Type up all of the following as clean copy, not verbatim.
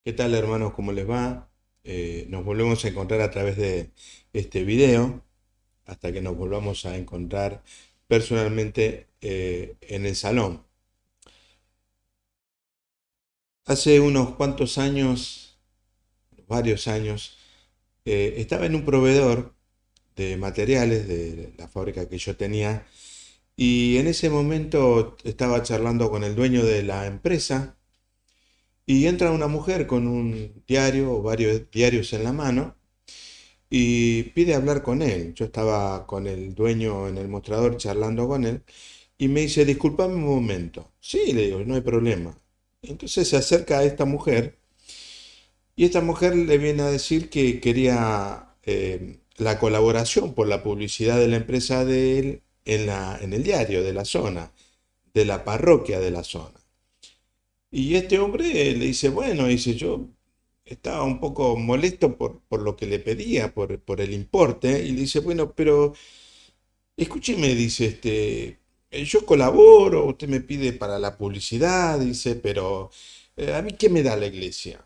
¿Qué tal, hermanos? ¿Cómo les va? Nos volvemos a encontrar a través de este video hasta que nos volvamos a encontrar personalmente en el salón. Hace unos cuantos años, varios años, estaba en un proveedor de materiales de la fábrica que yo tenía y en ese momento estaba charlando con el dueño de la empresa y entra una mujer con un diario o varios diarios en la mano y pide hablar con él. Yo estaba con el dueño en el mostrador charlando con él y me dice, disculpame un momento. Sí, le digo, no hay problema. Entonces se acerca a esta mujer y esta mujer le viene a decir que quería la colaboración por la publicidad de la empresa de él en el diario de la zona, de la parroquia de la zona. Y este hombre le dice, bueno, dice, yo estaba un poco molesto por lo que le pedía, por el importe, y le dice, bueno, pero escúcheme, dice, yo colaboro, usted me pide para la publicidad, dice, pero ¿a mí qué me da la iglesia?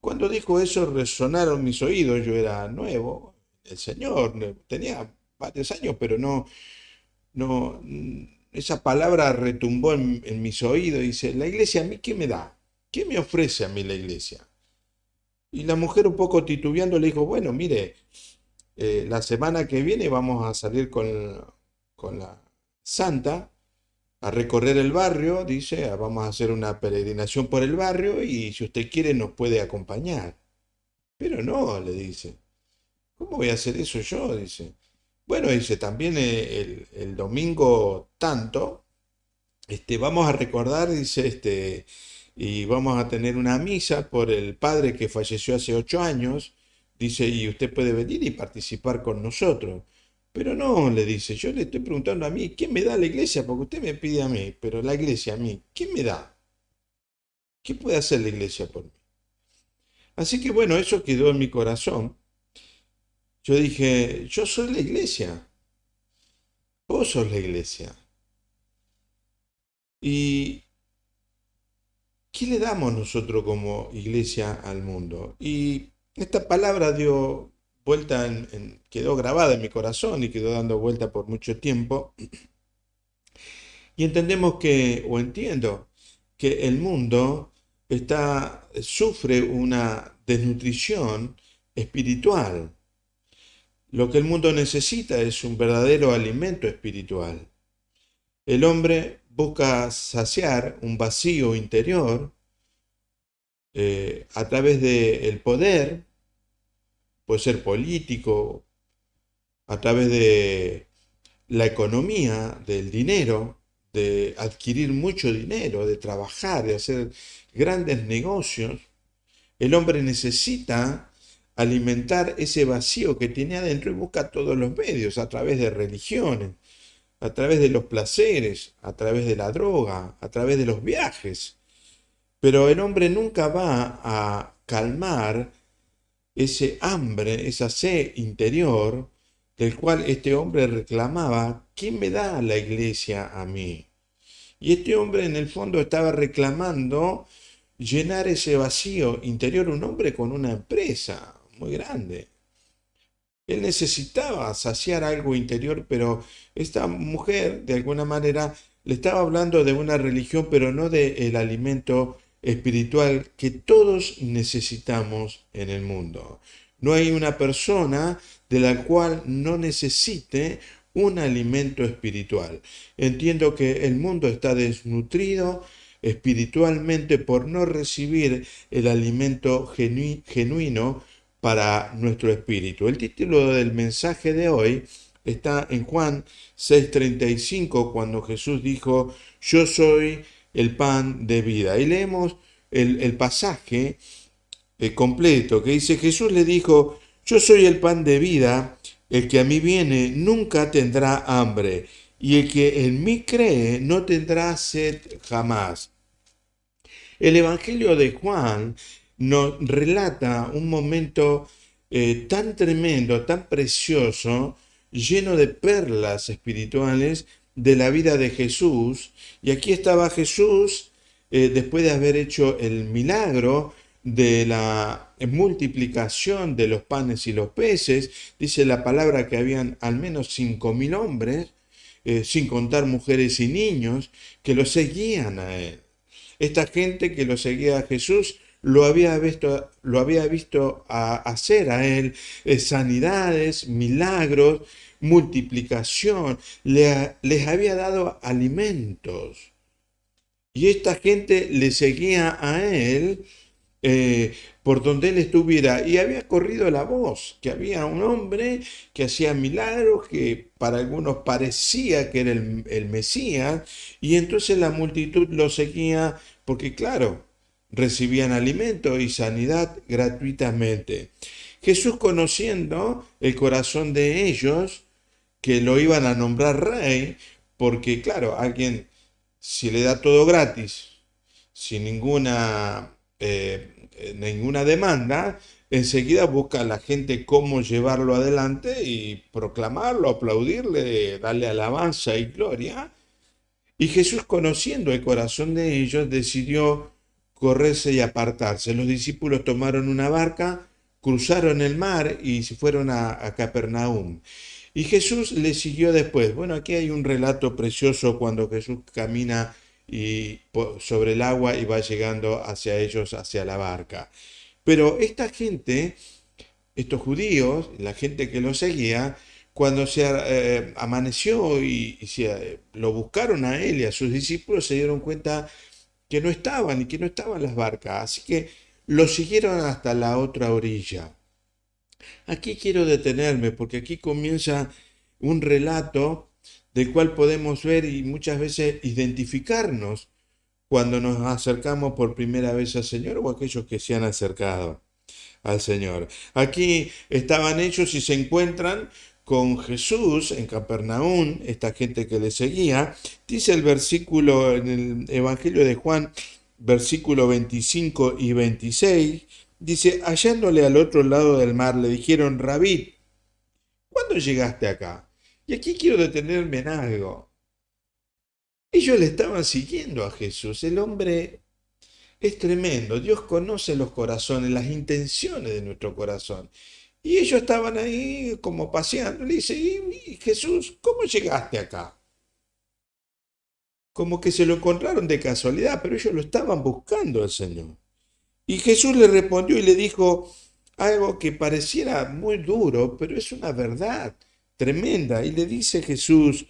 Cuando dijo eso resonaron mis oídos, yo era nuevo, el Señor, tenía varios años, pero esa palabra retumbó en mis oídos, dice, la iglesia a mí qué me da, ¿qué me ofrece a mí la iglesia? Y la mujer un poco titubeando le dijo, bueno, mire, la semana que viene vamos a salir con la santa a recorrer el barrio, dice, vamos a hacer una peregrinación por el barrio y si usted quiere nos puede acompañar. Pero no, le dice, ¿cómo voy a hacer eso yo? Dice. Bueno, dice, también el domingo tanto, vamos a recordar, dice, y vamos a tener una misa por el padre que falleció hace 8 años, dice, y usted puede venir y participar con nosotros. Pero no, le dice, yo le estoy preguntando a mí, ¿quién me da la iglesia? Porque usted me pide a mí, pero la iglesia a mí, ¿quién me da? ¿Qué puede hacer la iglesia por mí? Así que bueno, eso quedó en mi corazón. Yo dije, yo soy la iglesia, vos sos la iglesia. ¿Y qué le damos nosotros como iglesia al mundo? Y esta palabra dio vuelta, quedó grabada en mi corazón y quedó dando vuelta por mucho tiempo. Y entendemos que, o entiendo, que el mundo sufre una desnutrición espiritual. Lo que el mundo necesita es un verdadero alimento espiritual. El hombre busca saciar un vacío interior a través del poder, puede ser político, a través de la economía, del dinero, de adquirir mucho dinero, de trabajar, de hacer grandes negocios. El hombre necesita alimentar ese vacío que tiene adentro y busca todos los medios, a través de religiones, a través de los placeres, a través de la droga, a través de los viajes. Pero el hombre nunca va a calmar ese hambre, esa sed interior del cual este hombre reclamaba, ¿quién me da la iglesia a mí? Y este hombre en el fondo estaba reclamando llenar ese vacío interior, un hombre con una empresa muy grande. Él necesitaba saciar algo interior, pero esta mujer, de alguna manera, le estaba hablando de una religión, pero no del alimento espiritual que todos necesitamos en el mundo. No hay una persona de la cual no necesite un alimento espiritual. Entiendo que el mundo está desnutrido espiritualmente por no recibir el alimento genuino para nuestro espíritu. El título del mensaje de hoy está en Juan 6:35, cuando Jesús dijo, yo soy el pan de vida. Y leemos el pasaje completo que dice, Jesús le dijo, yo soy el pan de vida, el que a mí viene nunca tendrá hambre, y el que en mí cree no tendrá sed jamás. El Evangelio de Juan nos relata un momento tan tremendo, tan precioso, lleno de perlas espirituales de la vida de Jesús. Y aquí estaba Jesús, después de haber hecho el milagro, de la multiplicación de los panes y los peces. Dice la palabra que habían al menos 5.000 hombres, sin contar mujeres y niños, que lo seguían a él. Esta gente que lo seguía a Jesús lo había visto hacer a él sanidades, milagros, multiplicación, les había dado alimentos. Y esta gente le seguía a él por donde él estuviera. Y había corrido la voz, que había un hombre que hacía milagros, que para algunos parecía que era el Mesías, y entonces la multitud lo seguía porque, claro, recibían alimento y sanidad gratuitamente. Jesús, conociendo el corazón de ellos, que lo iban a nombrar rey, porque, claro, alguien, si le da todo gratis, sin ninguna demanda, enseguida busca a la gente cómo llevarlo adelante y proclamarlo, aplaudirle, darle alabanza y gloria. Y Jesús, conociendo el corazón de ellos, decidió correrse y apartarse. Los discípulos tomaron una barca, cruzaron el mar y se fueron a Capernaum. Y Jesús les siguió después. Bueno, aquí hay un relato precioso cuando Jesús camina sobre el agua y va llegando hacia ellos, hacia la barca. Pero esta gente, estos judíos, la gente que lo seguía, cuando se amaneció lo buscaron a él y a sus discípulos, se dieron cuenta que no estaban y que no estaban las barcas. Así que lo siguieron hasta la otra orilla. Aquí quiero detenerme porque aquí comienza un relato del cual podemos ver y muchas veces identificarnos cuando nos acercamos por primera vez al Señor o aquellos que se han acercado al Señor. Aquí estaban ellos y se encuentran con Jesús en Capernaum, esta gente que le seguía. Dice el versículo en el Evangelio de Juan, versículo 25 y 26, dice, hallándole al otro lado del mar, le dijeron, Rabí, ¿cuándo llegaste acá? Y aquí quiero detenerme en algo. Ellos le estaban siguiendo a Jesús. El hombre es tremendo. Dios conoce los corazones, las intenciones de nuestro corazón. Y ellos estaban ahí como paseando. Le dice, y Jesús, ¿cómo llegaste acá? Como que se lo encontraron de casualidad, pero ellos lo estaban buscando al Señor. Y Jesús le respondió y le dijo algo que pareciera muy duro, pero es una verdad tremenda. Y le dice Jesús,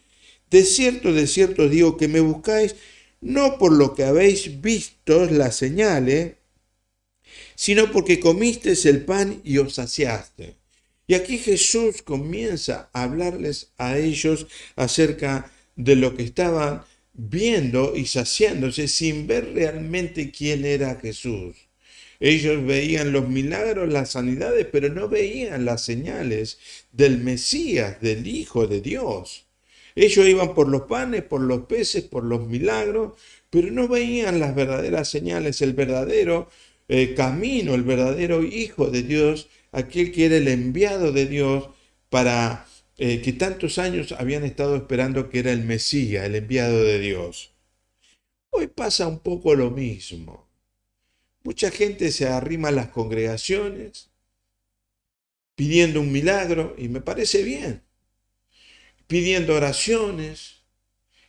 de cierto digo que me buscáis no por lo que habéis visto las señales, sino porque comisteis el pan y os saciaste. Y aquí Jesús comienza a hablarles a ellos acerca de lo que estaban viendo y saciándose sin ver realmente quién era Jesús. Ellos veían los milagros, las sanidades, pero no veían las señales del Mesías, del Hijo de Dios. Ellos iban por los panes, por los peces, por los milagros, pero no veían las verdaderas señales, el verdadero camino, el verdadero Hijo de Dios, aquel que era el enviado de Dios para que tantos años habían estado esperando, que era el Mesías, el enviado de Dios. Hoy pasa un poco lo mismo. Mucha gente se arrima a las congregaciones pidiendo un milagro, y me parece bien, pidiendo oraciones,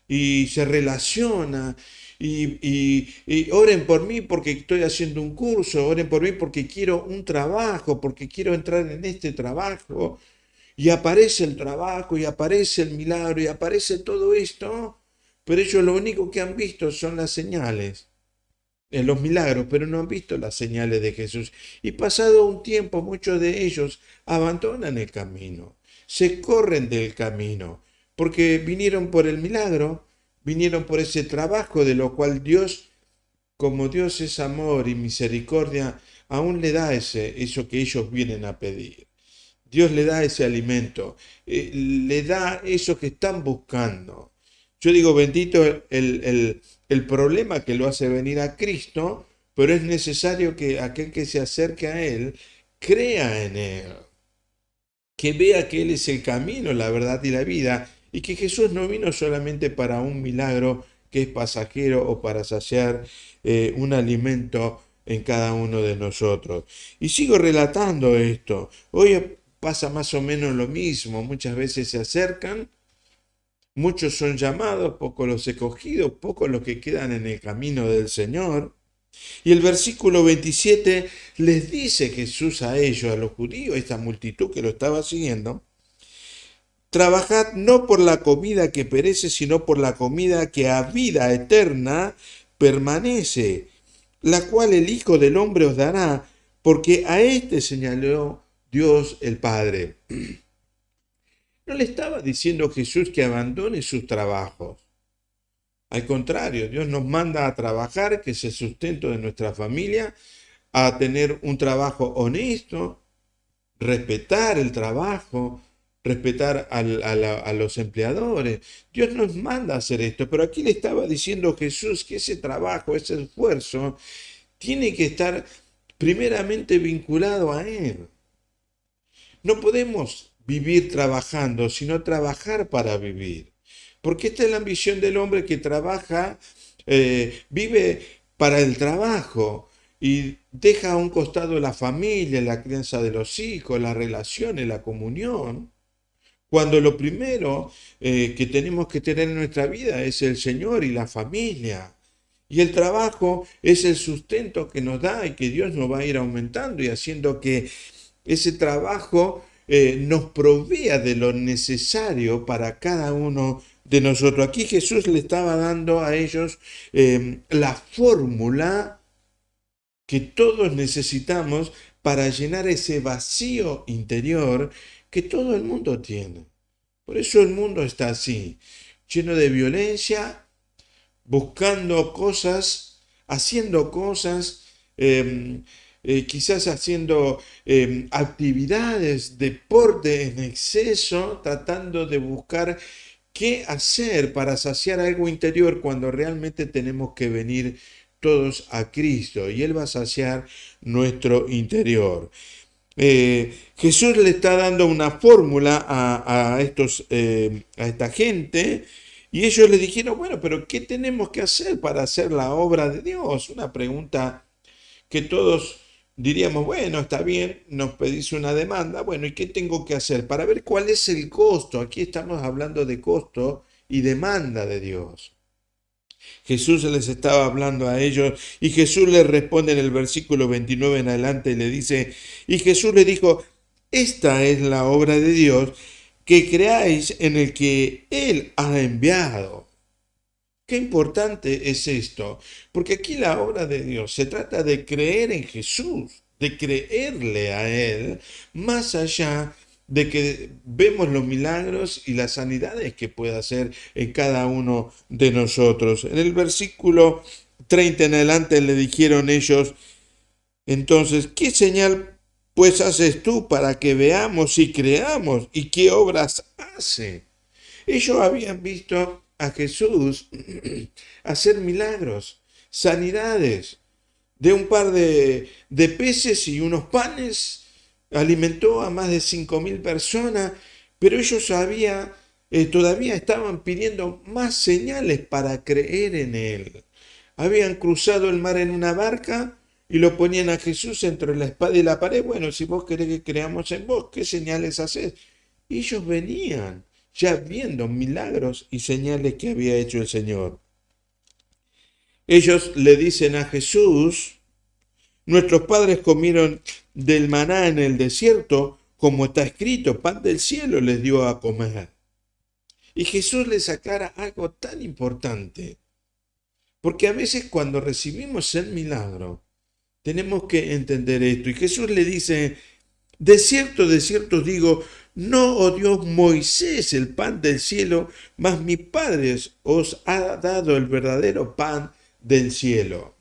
y se relaciona, y oren por mí porque estoy haciendo un curso, oren por mí porque quiero un trabajo, porque quiero entrar en este trabajo, y aparece el trabajo, y aparece el milagro, y aparece todo esto, pero ellos lo único que han visto son las señales, en los milagros, pero no han visto las señales de Jesús. Y pasado un tiempo, muchos de ellos abandonan el camino, se corren del camino, porque vinieron por el milagro, vinieron por ese trabajo de lo cual Dios, como Dios es amor y misericordia, aún le da eso que ellos vienen a pedir. Dios le da ese alimento, le da eso que están buscando. Yo digo, bendito el problema que lo hace venir a Cristo, pero es necesario que aquel que se acerque a Él crea en Él, que vea que Él es el camino, la verdad y la vida, y que Jesús no vino solamente para un milagro que es pasajero o para saciar un alimento en cada uno de nosotros. Y sigo relatando esto. Hoy pasa más o menos lo mismo. Muchas veces se acercan, muchos son llamados, pocos los escogidos, pocos los que quedan en el camino del Señor. Y el versículo 27 les dice Jesús a ellos, a los judíos, esta multitud que lo estaba siguiendo: trabajad no por la comida que perece, sino por la comida que a vida eterna permanece, la cual el Hijo del Hombre os dará, porque a éste señaló Dios el Padre. No le estaba diciendo Jesús que abandone sus trabajos. Al contrario, Dios nos manda a trabajar, que es el sustento de nuestra familia, a tener un trabajo honesto, respetar el trabajo, respetar a los empleadores. Dios nos manda a hacer esto, pero aquí le estaba diciendo Jesús que ese trabajo, ese esfuerzo, tiene que estar primeramente vinculado a Él. No podemos vivir trabajando, sino trabajar para vivir. Porque esta es la ambición del hombre que trabaja, vive para el trabajo y deja a un costado la familia, la crianza de los hijos, las relaciones, la comunión. Cuando lo primero que tenemos que tener en nuestra vida es el Señor y la familia. Y el trabajo es el sustento que nos da y que Dios nos va a ir aumentando y haciendo que ese trabajo nos provea de lo necesario para cada uno de nosotros. Aquí Jesús le estaba dando a ellos la fórmula que todos necesitamos para llenar ese vacío interior que todo el mundo tiene. Por eso el mundo está así, lleno de violencia, buscando cosas, haciendo cosas, quizás haciendo actividades, deporte en exceso, tratando de buscar qué hacer para saciar algo interior cuando realmente tenemos que venir todos a Cristo y Él va a saciar nuestro interior. Jesús le está dando una fórmula a esta gente y ellos le dijeron, bueno, pero ¿qué tenemos que hacer para hacer la obra de Dios? Una pregunta que todos diríamos, bueno, está bien, nos pedís una demanda, bueno, ¿y qué tengo que hacer? Para ver cuál es el costo. Aquí estamos hablando de costo y demanda de Dios. Jesús les estaba hablando a ellos y Jesús les responde en el versículo 29 en adelante y le dice, y Jesús le dijo, esta es la obra de Dios, que creáis en el que Él ha enviado. Qué importante es esto, porque aquí la obra de Dios se trata de creer en Jesús, de creerle a Él, más allá de que vemos los milagros y las sanidades que puede hacer en cada uno de nosotros. En el versículo 30 en adelante le dijeron ellos, entonces, ¿qué señal pues haces tú para que veamos y creamos? ¿Y qué obras hace? Ellos habían visto a Jesús hacer milagros, sanidades, de un par de peces y unos panes, alimentó a más de 5.000 personas, pero ellos todavía estaban pidiendo más señales para creer en Él. Habían cruzado el mar en una barca y lo ponían a Jesús entre la espada y la pared. Bueno, si vos querés que creamos en vos, ¿qué señales haces? Y ellos venían ya viendo milagros y señales que había hecho el Señor. Ellos le dicen a Jesús, nuestros padres comieron del maná en el desierto, como está escrito, pan del cielo les dio a comer. Y Jesús les aclara algo tan importante, porque a veces cuando recibimos el milagro, tenemos que entender esto. Y Jesús le dice, de cierto digo, no os dio Moisés el pan del cielo, mas mi Padre os ha dado el verdadero pan del cielo.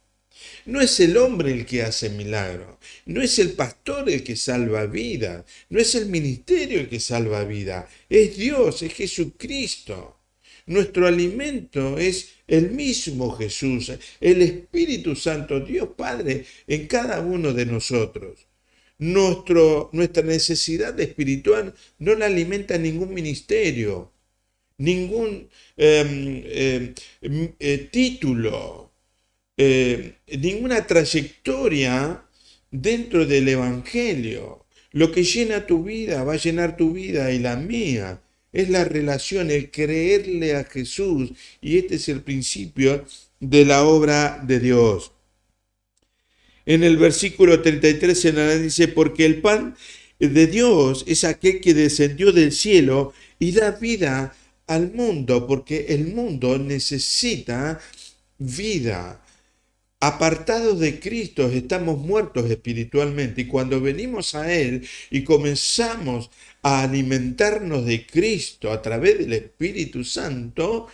No es el hombre el que hace milagro, no es el pastor el que salva vida, no es el ministerio el que salva vida, es Dios, es Jesucristo. Nuestro alimento es el mismo Jesús, el Espíritu Santo, Dios Padre en cada uno de nosotros. Nuestra necesidad espiritual no la alimenta ningún ministerio, ningún título. ninguna trayectoria dentro del Evangelio. Lo que llena tu vida va a llenar tu vida y la mía. Es la relación, el creerle a Jesús. Y este es el principio de la obra de Dios. En el versículo 33 se nos dice, porque el pan de Dios es aquel que descendió del cielo y da vida al mundo, porque el mundo necesita vida. Apartados de Cristo estamos muertos espiritualmente y cuando venimos a Él y comenzamos a alimentarnos de Cristo a través del Espíritu Santo,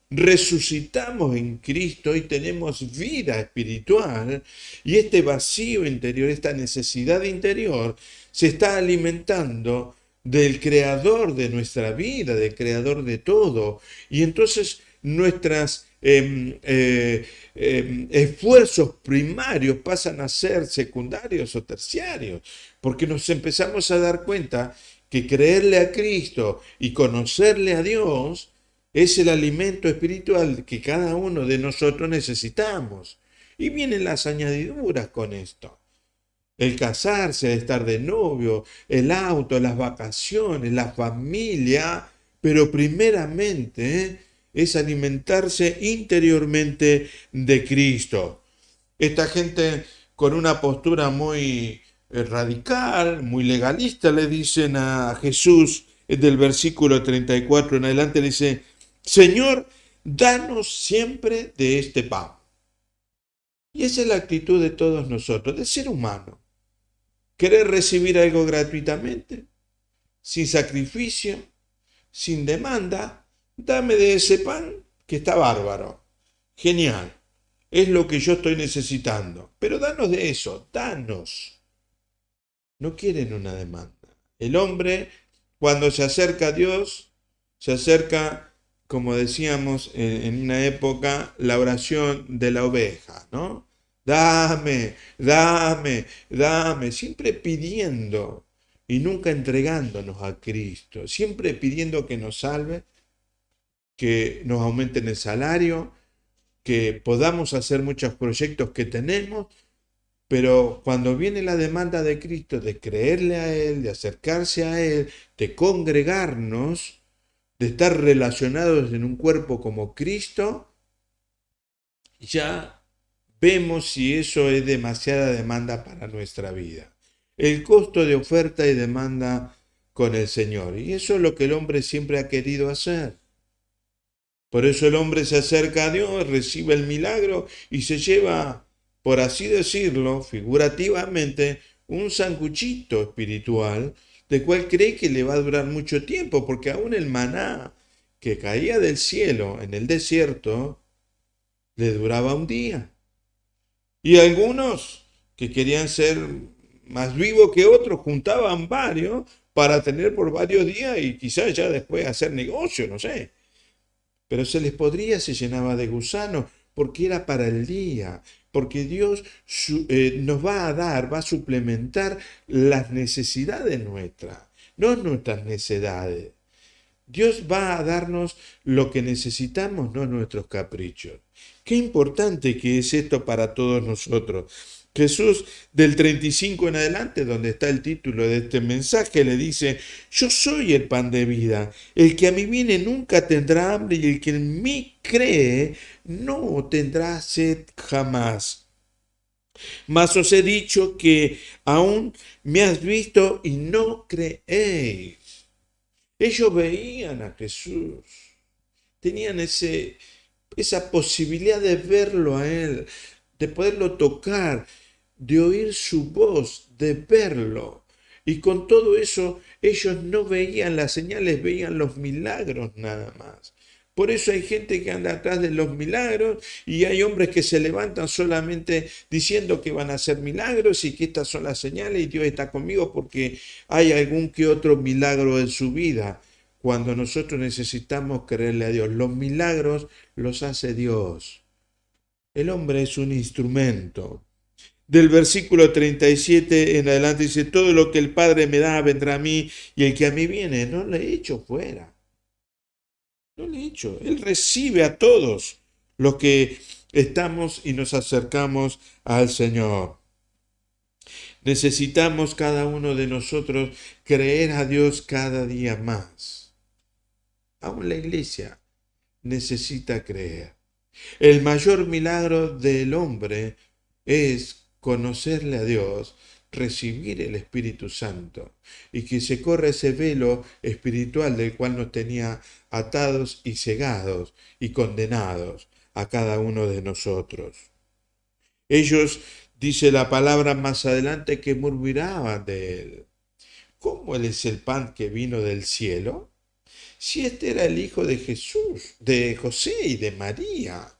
resucitamos en Cristo y tenemos vida espiritual y este vacío interior, esta necesidad interior se está alimentando del creador de nuestra vida, del creador de todo. Y entonces nuestras esfuerzos primarios pasan a ser secundarios o terciarios, porque nos empezamos a dar cuenta que creerle a Cristo y conocerle a Dios es el alimento espiritual que cada uno de nosotros necesitamos. Y vienen las añadiduras con esto. El casarse, el estar de novio, el auto, las vacaciones, la familia, pero primeramente es alimentarse interiormente de Cristo. Esta gente con una postura muy radical, muy legalista, le dicen a Jesús, del versículo 34 en adelante, le dice, Señor, danos siempre de este pan. Y esa es la actitud de todos nosotros, del ser humano. Querer recibir algo gratuitamente, sin sacrificio, sin demanda. Dame de ese pan que está bárbaro. Genial. Es lo que yo estoy necesitando. Pero danos de eso, danos. No quieren una demanda. El hombre, cuando se acerca a Dios, se acerca, como decíamos en una época, la oración de la oveja, ¿no? Dame, dame, dame, siempre pidiendo y nunca entregándonos a Cristo, siempre pidiendo que nos salve, que nos aumenten el salario, que podamos hacer muchos proyectos que tenemos, pero cuando viene la demanda de Cristo de creerle a Él, de acercarse a Él, de congregarnos, de estar relacionados en un cuerpo como Cristo, ya vemos si eso es demasiada demanda para nuestra vida. El costo de oferta y demanda con el Señor. Y eso es lo que el hombre siempre ha querido hacer. Por eso el hombre se acerca a Dios, recibe el milagro y se lleva, por así decirlo, figurativamente, un sanguchito espiritual, del cual cree que le va a durar mucho tiempo, porque aún el maná que caía del cielo en el desierto, le duraba un día. Y algunos que querían ser más vivos que otros, juntaban varios para tener por varios días y quizás ya después hacer negocio, no sé. Pero se les podría, se llenaba de gusanos, porque era para el día, porque Dios nos va a dar, va a suplementar las necesidades nuestras, no nuestras necesidades. Dios va a darnos lo que necesitamos, no nuestros caprichos. Qué importante que es esto para todos nosotros. Jesús del 35 en adelante, donde está el título de este mensaje, le dice, yo soy el pan de vida, el que a mí viene nunca tendrá hambre y el que en mí cree no tendrá sed jamás. Mas os he dicho que aún me has visto y no creéis. Ellos veían a Jesús, tenían esa posibilidad de verlo a Él, de poderlo tocar, de oír su voz, de verlo. Y con todo eso, ellos no veían las señales, veían los milagros nada más. Por eso hay gente que anda atrás de los milagros y hay hombres que se levantan solamente diciendo que van a hacer milagros y que estas son las señales y Dios está conmigo porque hay algún que otro milagro en su vida. Cuando nosotros necesitamos creerle a Dios, los milagros los hace Dios. El hombre es un instrumento. Del versículo 37 en adelante dice, todo lo que el Padre me da vendrá a mí y el que a mí viene no le he hecho fuera. No le he hecho. Él recibe a todos los que estamos y nos acercamos al Señor. Necesitamos cada uno de nosotros creer a Dios cada día más. Aún la iglesia necesita creer. El mayor milagro del hombre es conocerle a Dios, recibir el Espíritu Santo y que se corra ese velo espiritual del cual nos tenía atados y cegados y condenados a cada uno de nosotros. Ellos, dice la palabra más adelante, que murmuraban de él. ¿Cómo él es el pan que vino del cielo? Si este era el hijo de Jesús, de José y de María.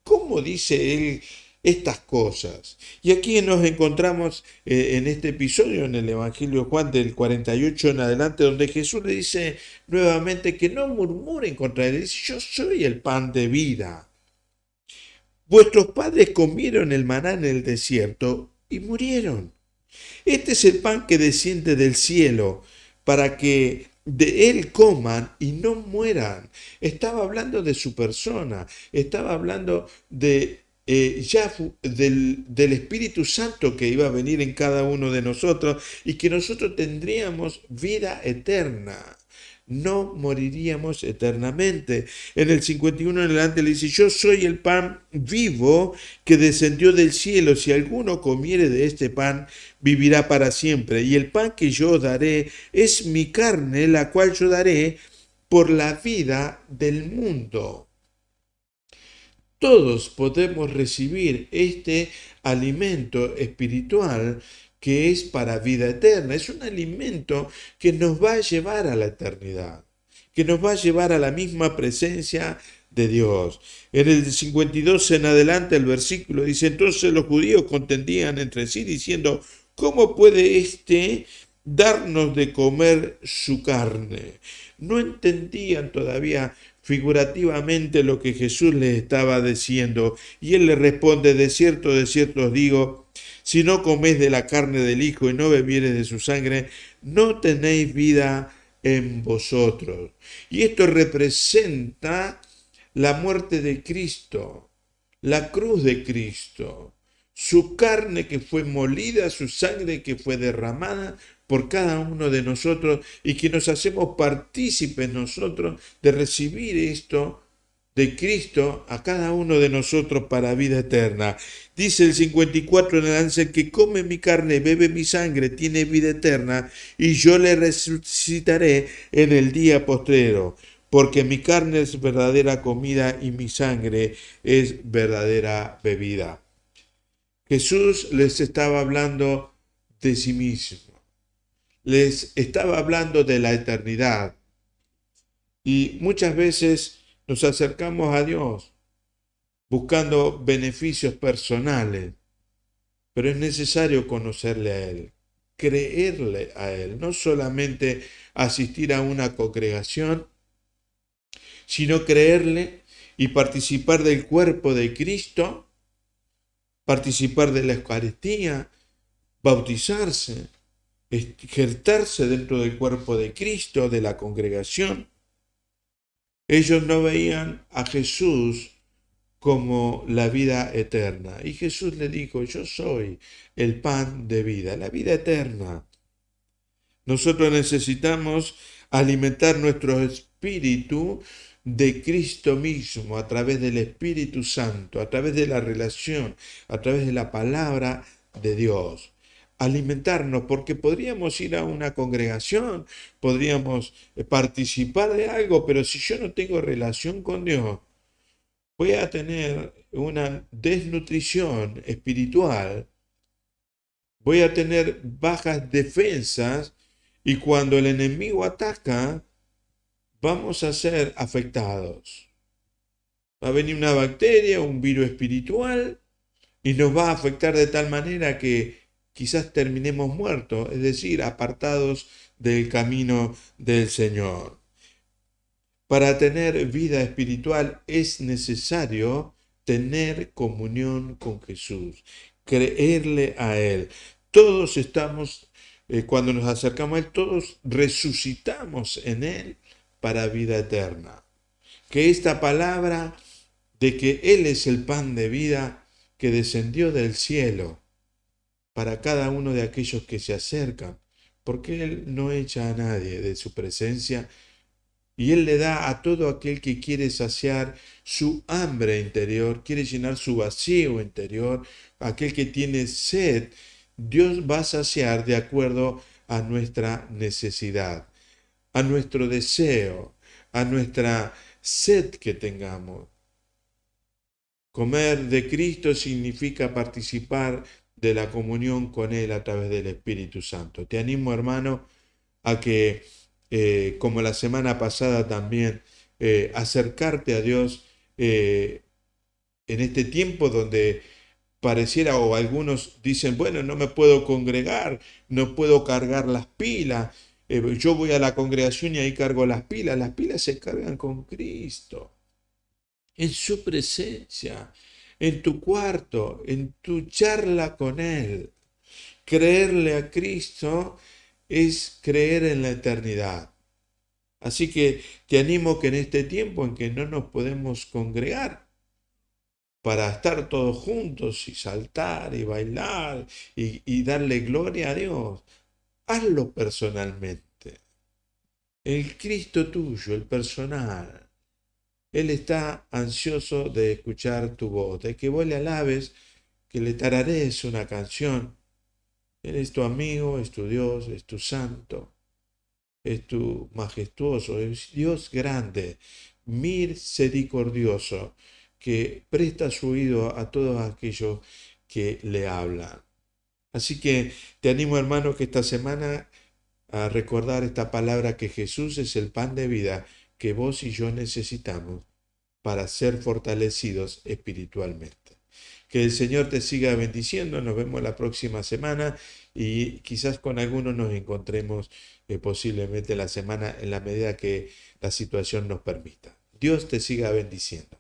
¿Cómo dice él estas cosas? Y aquí nos encontramos en este episodio, en el Evangelio de Juan del 48 en adelante, donde Jesús le dice nuevamente que no murmuren contra él. Dice, yo soy el pan de vida. Vuestros padres comieron el maná en el desierto y murieron. Este es el pan que desciende del cielo para que de él coman y no mueran. Estaba hablando de su persona, estaba hablando de del Espíritu Santo que iba a venir en cada uno de nosotros y que nosotros tendríamos vida eterna. No moriríamos eternamente. En el 51 en adelante le dice, yo soy el pan vivo que descendió del cielo. Si alguno comiere de este pan, vivirá para siempre. Y el pan que yo daré es mi carne, la cual yo daré por la vida del mundo. Todos podemos recibir este alimento espiritual que es para vida eterna. Es un alimento que nos va a llevar a la eternidad, que nos va a llevar a la misma presencia de Dios. En el 52 en adelante el versículo dice, entonces los judíos contendían entre sí diciendo, ¿cómo puede éste darnos de comer su carne? No entendían todavía figurativamente lo que Jesús les estaba diciendo, y él les responde, de cierto os digo, si no coméis de la carne del Hijo y no bebiereis de su sangre, no tenéis vida en vosotros. Y esto representa la muerte de Cristo, la cruz de Cristo, su carne que fue molida, su sangre que fue derramada por cada uno de nosotros y que nos hacemos partícipes nosotros de recibir esto de Cristo a cada uno de nosotros para vida eterna. Dice el 54 en adelante, el que come mi carne, bebe mi sangre, tiene vida eterna y yo le resucitaré en el día postrero. Porque mi carne es verdadera comida y mi sangre es verdadera bebida. Jesús les estaba hablando de sí mismo. Les estaba hablando de la eternidad. Y muchas veces nos acercamos a Dios buscando beneficios personales, pero es necesario conocerle a Él, creerle a Él, no solamente asistir a una congregación, sino creerle y participar del cuerpo de Cristo, participar de la Eucaristía, bautizarse, injertarse dentro del cuerpo de Cristo, de la congregación. Ellos no veían a Jesús como la vida eterna. Y Jesús le dijo, yo soy el pan de vida, la vida eterna. Nosotros necesitamos alimentar nuestro espíritu de Cristo mismo a través del Espíritu Santo, a través de la relación, a través de la palabra de Dios. Alimentarnos, porque podríamos ir a una congregación, podríamos participar de algo, pero si yo no tengo relación con Dios, voy a tener una desnutrición espiritual, voy a tener bajas defensas y cuando el enemigo ataca, vamos a ser afectados. Va a venir una bacteria, un virus espiritual y nos va a afectar de tal manera que quizás terminemos muertos, es decir, apartados del camino del Señor. Para tener vida espiritual es necesario tener comunión con Jesús, creerle a Él. Todos estamos, cuando nos acercamos a Él, todos resucitamos en Él para vida eterna. Que esta palabra de que Él es el pan de vida que descendió del cielo para cada uno de aquellos que se acercan, porque Él no echa a nadie de su presencia y Él le da a todo aquel que quiere saciar su hambre interior, quiere llenar su vacío interior, aquel que tiene sed, Dios va a saciar de acuerdo a nuestra necesidad, a nuestro deseo, a nuestra sed que tengamos. Comer de Cristo significa participar de la comunión con Él a través del Espíritu Santo. Te animo, hermano, a que, como la semana pasada también, acercarte a Dios en este tiempo donde pareciera o algunos dicen, bueno, no me puedo congregar, no puedo cargar las pilas, yo voy a la congregación y ahí cargo las pilas se cargan con Cristo en su presencia, en tu cuarto, en tu charla con Él. Creerle a Cristo es creer en la eternidad. Así que te animo que en este tiempo en que no nos podemos congregar para estar todos juntos y saltar y bailar y darle gloria a Dios, hazlo personalmente. El Cristo tuyo, el personal. Él está ansioso de escuchar tu voz, de que vos le alabes, que le tararees una canción. Él es tu amigo, es tu Dios, es tu santo, es tu majestuoso, es Dios grande, misericordioso, que presta su oído a todos aquellos que le hablan. Así que te animo, hermano, que esta semana a recordar esta palabra que Jesús es el pan de vida que vos y yo necesitamos para ser fortalecidos espiritualmente. Que el Señor te siga bendiciendo, nos vemos la próxima semana y quizás con algunos nos encontremos posiblemente la semana en la medida que la situación nos permita. Dios te siga bendiciendo.